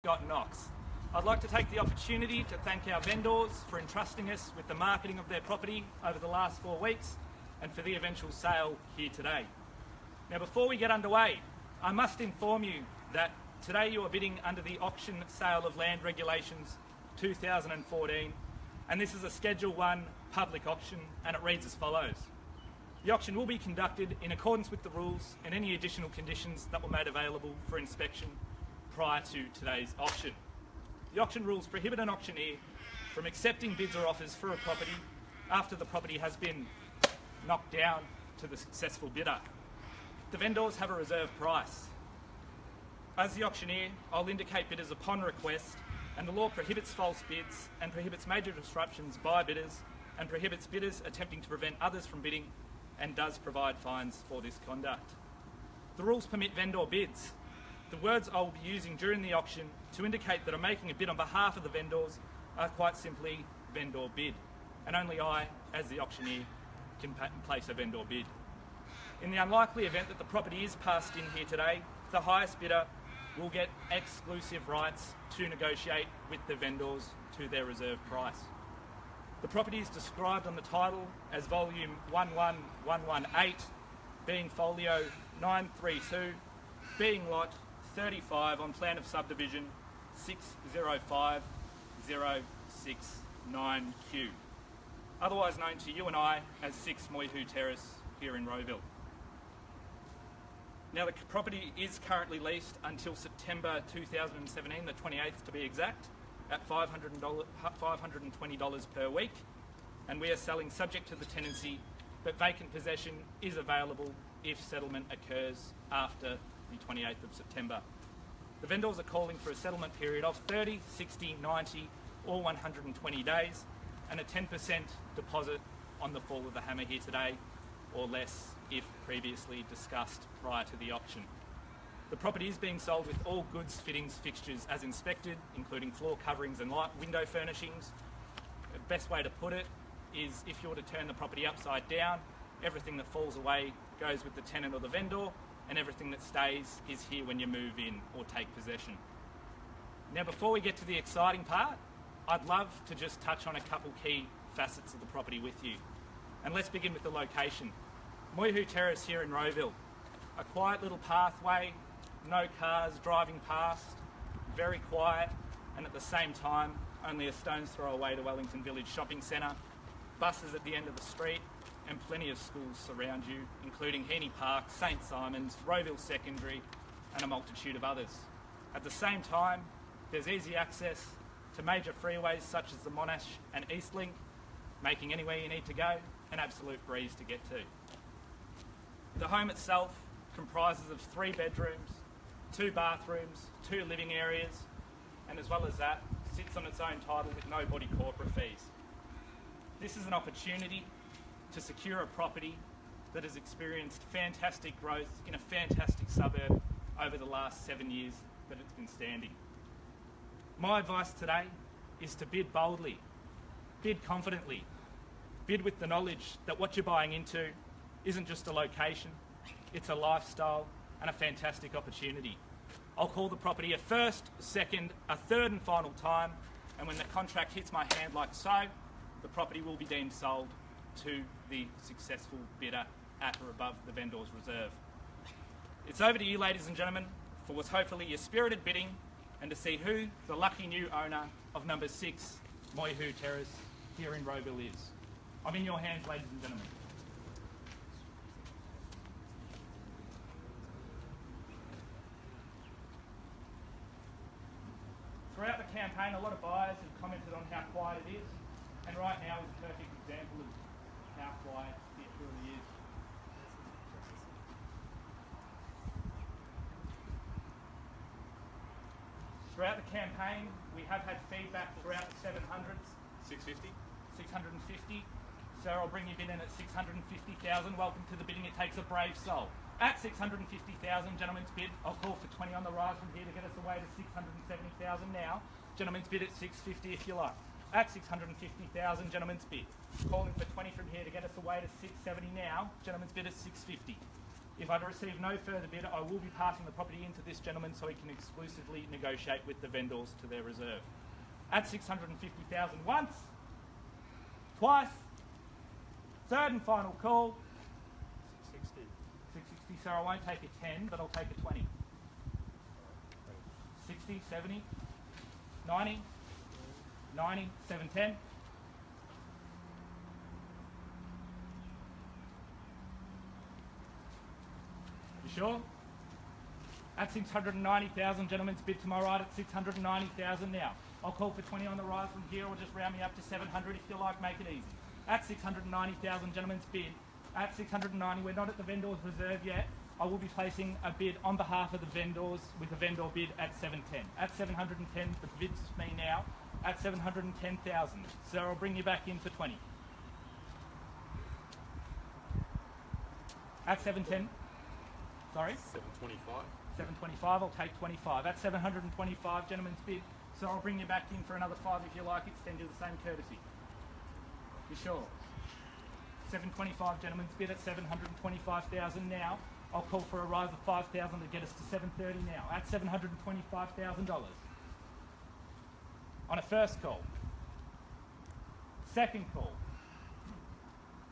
Knox. I'd like to take the opportunity to thank our vendors for entrusting us with the marketing of their property over the last 4 weeks and for the eventual sale here today. Now, before we get underway, I must inform you that today you are bidding under the Auction Sale of Land Regulations 2014, and this is a Schedule 1 public auction, and it reads as follows. The auction will be conducted in accordance with the rules and any additional conditions that were made available for inspection prior to today's auction. The auction rules prohibit an auctioneer from accepting bids or offers for a property after the property has been knocked down to the successful bidder. The vendors have a reserve price. As the auctioneer, I'll indicate bidders upon request, and the law prohibits false bids and prohibits major disruptions by bidders and prohibits bidders attempting to prevent others from bidding and does provide fines for this conduct. The rules permit vendor bids. The words I will be using during the auction to indicate that I'm making a bid on behalf of the vendors are quite simply vendor bid, and only I, as the auctioneer, can place a vendor bid. In the unlikely event that the property is passed in here today, the highest bidder will get exclusive rights to negotiate with the vendors to their reserve price. The property is described on the title as Volume 11118, being Folio 932, being Lot 35 on Plan of Subdivision 605069Q, otherwise known to you and I as 6 Moyhu Terrace here in Rowville. Now, the property is currently leased until September 2017, the 28th to be exact, at $520 per week, and we are selling subject to the tenancy, but vacant possession is available if settlement occurs after the 28th of September. The vendors are calling for a settlement period of 30, 60, 90 or 120 days and a 10% deposit on the fall of the hammer here today, or less if previously discussed prior to the auction. The property is being sold with all goods, fittings, fixtures as inspected, including floor coverings and light window furnishings. The best way to put it is if you were to turn the property upside down, everything that falls away goes with the tenant or the vendor, and everything that stays is here when you move in or take possession. Now, before we get to the exciting part, I'd love to just touch on a couple key facets of the property with you. And let's begin with the location. Moyhu Terrace here in Rowville. A quiet little pathway, no cars driving past, very quiet, and at the same time, only a stone's throw away to Wellington Village Shopping Centre, buses at the end of the street, and plenty of schools surround you, including Heaney Park, St Simon's, Rowville Secondary, and a multitude of others. At the same time, there's easy access to major freeways such as the Monash and Eastlink, making anywhere you need to go an absolute breeze to get to. The home itself comprises of 3 bedrooms, 2 bathrooms, 2 living areas, and as well as that, sits on its own title with no body corporate fees. This is an opportunity to secure a property that has experienced fantastic growth in a fantastic suburb over the last 7 years that it's been standing. My advice today is to bid boldly, bid confidently, bid with the knowledge that what you're buying into isn't just a location, it's a lifestyle and a fantastic opportunity. I'll call the property a first, second, a third and final time, and when the contract hits my hand like so, the property will be deemed sold to the successful bidder at or above the vendor's reserve. It's over to you, ladies and gentlemen, for what's hopefully your spirited bidding and to see who the lucky new owner of number 6 Moyhu Terrace here in Rowville is. I'm in your hands, ladies and gentlemen. Throughout the campaign, a lot of buyers have commented on how quiet it is, and right now is a perfect example of how quiet it really is. Throughout the campaign, we have had feedback throughout the 700s. 650? 650. Sir, I'll bring you in at 650,000. Welcome to the bidding. It takes a brave soul. At 650,000, gentlemen's bid. I'll call for 20 on the rise from here to get us away to 670,000 now. Gentlemen's bid at 650 if you like. At 650,000, gentlemen's bid. Calling for 20 from here to get us away to 670 now. Gentlemen's bid at 650. If I receive no further bid, I will be passing the property into this gentleman so he can exclusively negotiate with the vendors to their reserve. At 650,000 once, twice, third and final call. 660. 660, so I won't take a 10, but I'll take a 20. 60, 70, 90, 90, 710. You sure? At 690,000, gentlemen's bid to my right at 690,000 now. I'll call for 20 on the rise from here, or just round me up to 700 if you like, make it easy. At 690,000, gentlemen's bid. At 690, we're not at the vendor's reserve yet. I will be placing a bid on behalf of the vendors with a vendor bid at 710. At 710, the bid's me now. At 710,000. So I'll bring you back in for 20. At 710. Sorry? 725. 725, I'll take 25. At 725, gentlemen's bid. So I'll bring you back in for another 5 if you like, extend you the same courtesy. You sure? 725, gentlemen's bid at 725,000 now. I'll call for a rise of 5,000 to get us to 730 now. At $725,000. On a first call. Second call.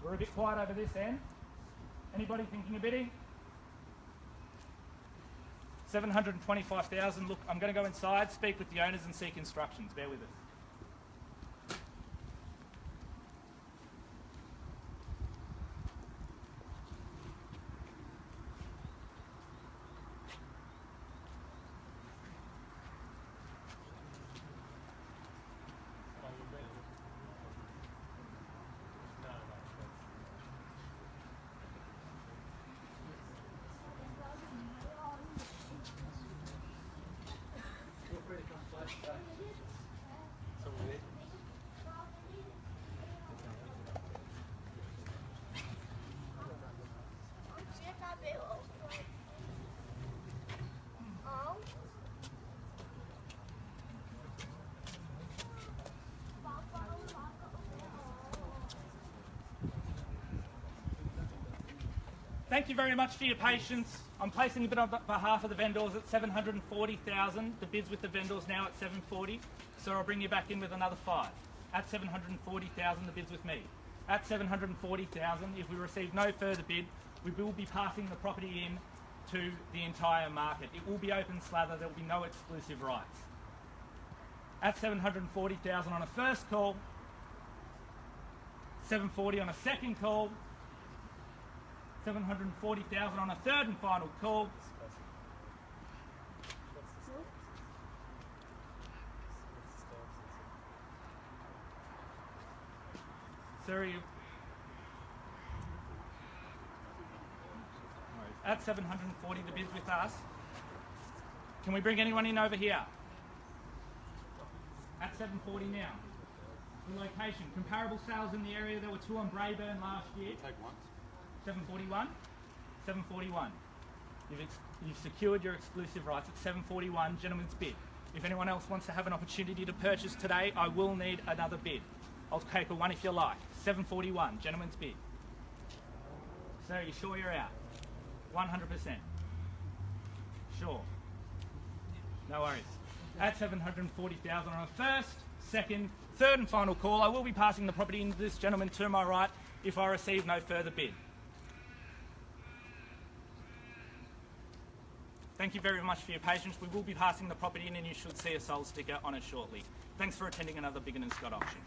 We're a bit quiet over this end. Anybody thinking of bidding? 725,000. Look, I'm going to go inside, speak with the owners and seek instructions. Bear with us. Thank you very much for your patience. I'm placing a bid on behalf of the vendors at 740,000. The bids with the vendors now at 740. So I'll bring you back in with another 5. At 740,000, the bids with me. At 740,000, if we receive no further bid, we will be passing the property in to the entire market. It will be open slather. There will be no exclusive rights. At 740,000 on a first call, 740 on a second call, 740,000 on a third and final call. Sorry. At 740, the bids with us. Can we bring anyone in over here? At 740 now. The location, comparable sales in the area. There were 2 on Braeburn last year. Take one. 741. 741. You've secured your exclusive rights at 741, gentleman's bid. If anyone else wants to have an opportunity to purchase today, I will need another bid. I'll take a 1 if you like. 741, gentleman's bid. So you sure you're out? 100%. Sure. No worries. At 740,000 on a first, second, third and final call, I will be passing the property into this gentleman to my right if I receive no further bid. Thank you very much for your patience. We will be passing the property in and you should see a sold sticker on it shortly. Thanks for attending another Biggin & Scott auction.